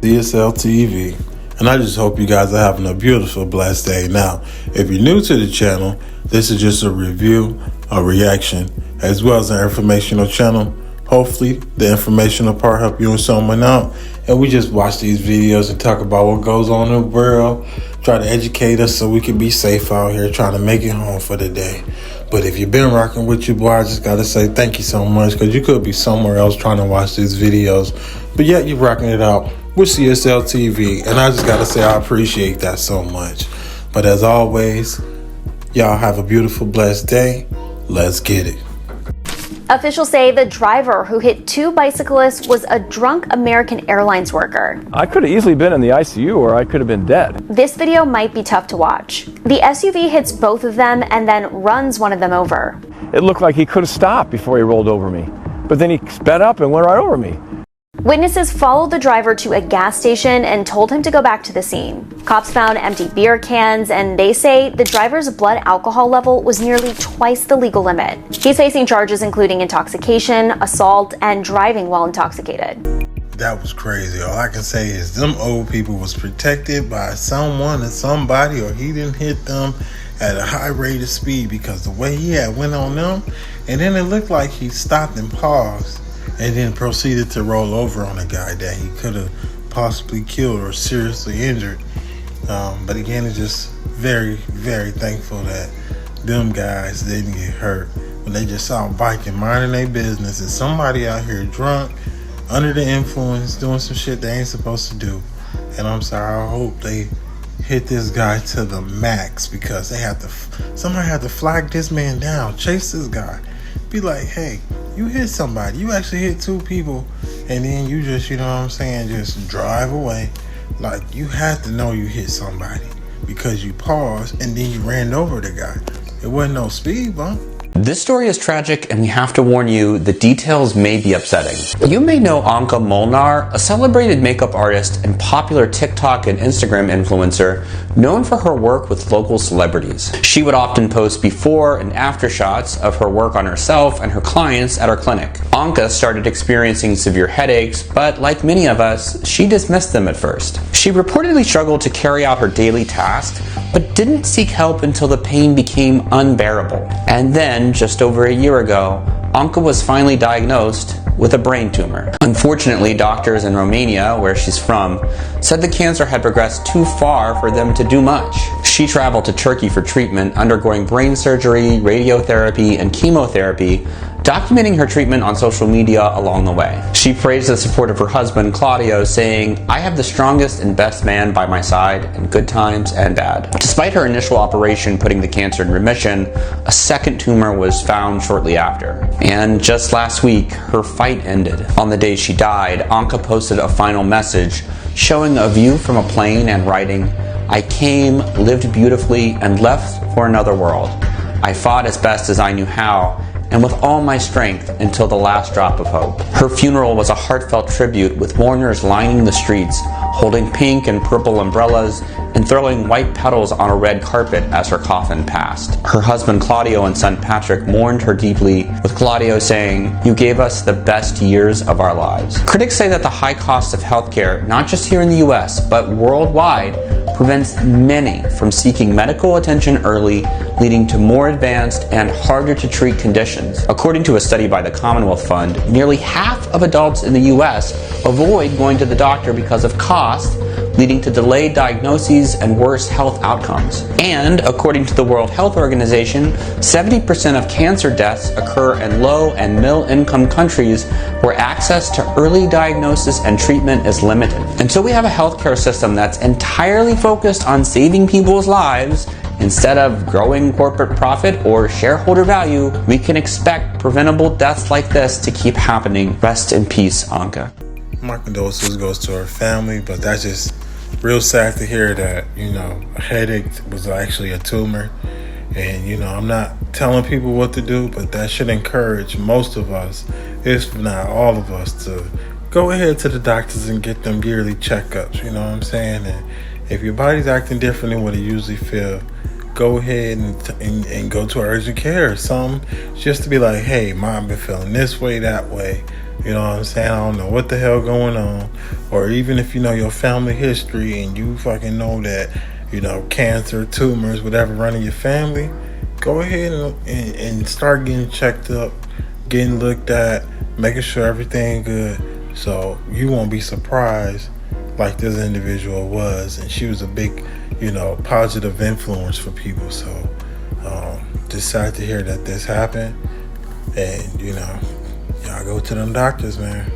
CSL TV, and I just hope you guys are having a beautiful, blessed day. Now, if you're new to the channel, this is just a review, a reaction, as well as an informational channel. Hopefully, the informational part help you and someone out, and we just watch these videos and talk about what goes on in the world, try to educate us so we can be safe out here, trying to make it home for the day. But if you've been rocking with your boy, I just gotta say thank you so much, because you could be somewhere else trying to watch these videos, but yet you're rocking it out with CSL TV, and I just gotta say I appreciate that so much. But as always, y'all have a beautiful, blessed day. Let's get it. Officials say the driver who hit two bicyclists was a drunk American Airlines worker. I could have easily been in the ICU, or I could have been dead. This video might be tough to watch. The SUV hits both of them and then runs one of them over. It looked like he could have stopped before he rolled over me, but then he sped up and went right over me. Witnesses followed the driver to a gas station and told him to go back to the scene. Cops found empty beer cans, and they say the driver's blood alcohol level was nearly twice the legal limit. He's facing charges including intoxication, assault, and driving while intoxicated. That was crazy. All I can say is them old people was protected by someone or somebody, or he didn't hit them at a high rate of speed, because the way he had went on them, and then it looked like he stopped and paused and then proceeded to roll over on a guy that he could have possibly killed or seriously injured. But again, it's just very, very thankful that them guys didn't get hurt when they just saw biking, minding their business, and somebody out here drunk, under the influence, doing some shit they ain't supposed to do. And I'm sorry, I hope they hit this guy to the max, because somebody had to flag this man down, chase this guy, be like, hey, you hit somebody, you actually hit two people, and then you just, you know what I'm saying, just drive away. Like, you had to know you hit somebody, because you paused and then you ran over the guy. It wasn't no speed bump. This story is tragic, and we have to warn you, the details may be upsetting. You may know Anka Molnar, a celebrated makeup artist and popular TikTok and Instagram influencer known for her work with local celebrities. She would often post before and after shots of her work on herself and her clients at her clinic. Anka started experiencing severe headaches, but like many of us, she dismissed them at first. She reportedly struggled to carry out her daily tasks, but didn't seek help until the pain became unbearable. And then, just over a year ago, Anka was finally diagnosed with a brain tumor. Unfortunately, doctors in Romania, where she's from, said the cancer had progressed too far for them to do much. She traveled to Turkey for treatment, undergoing brain surgery, radiotherapy, and chemotherapy, documenting her treatment on social media along the way. She praised the support of her husband, Claudio, saying, "I have the strongest and best man by my side in good times and bad." Despite her initial operation putting the cancer in remission, a second tumor was found shortly after. And just last week, her fight ended. On the day she died, Anka posted a final message showing a view from a plane and writing, "I came, lived beautifully, and left for another world. I fought as best as I knew how, and with all my strength until the last drop of hope." Her funeral was a heartfelt tribute, with mourners lining the streets, holding pink and purple umbrellas and throwing white petals on a red carpet as her coffin passed. Her husband Claudio and son Patrick mourned her deeply, with Claudio saying, "You gave us the best years of our lives." Critics say that the high cost of healthcare, not just here in the US, but worldwide, prevents many from seeking medical attention early, leading to more advanced and harder to treat conditions. According to a study by the Commonwealth Fund, nearly half of adults in the US avoid going to the doctor because of cost, leading to delayed diagnoses and worse health outcomes. And according to the World Health Organization, 70% of cancer deaths occur in low and middle income countries where access to early diagnosis and treatment is limited. And so we have a healthcare system that's entirely focused on saving people's lives. Instead of growing corporate profit or shareholder value, we can expect preventable deaths like this to keep happening. Rest in peace, Anka. My condolences goes to her family, but that's just real sad to hear that, a headache was actually a tumor. And, I'm not telling people what to do, but that should encourage most of us, if not all of us, to go ahead to the doctors and get them yearly checkups, you know what I'm saying? And if your body's acting different than what it usually feels, go ahead and go to urgent care or something, just to be like, hey, mom been feeling this way, that way. You know what I'm saying? I don't know what the hell going on. Or even if you know your family history and you fucking know that, you know, cancer, tumors, whatever running your family, go ahead and start getting checked up, getting looked at, making sure everything good. So you won't be surprised like this individual was. And she was a big, you know, positive influence for people. So just sad to hear that this happened. And, you know, y'all go to them doctors, man.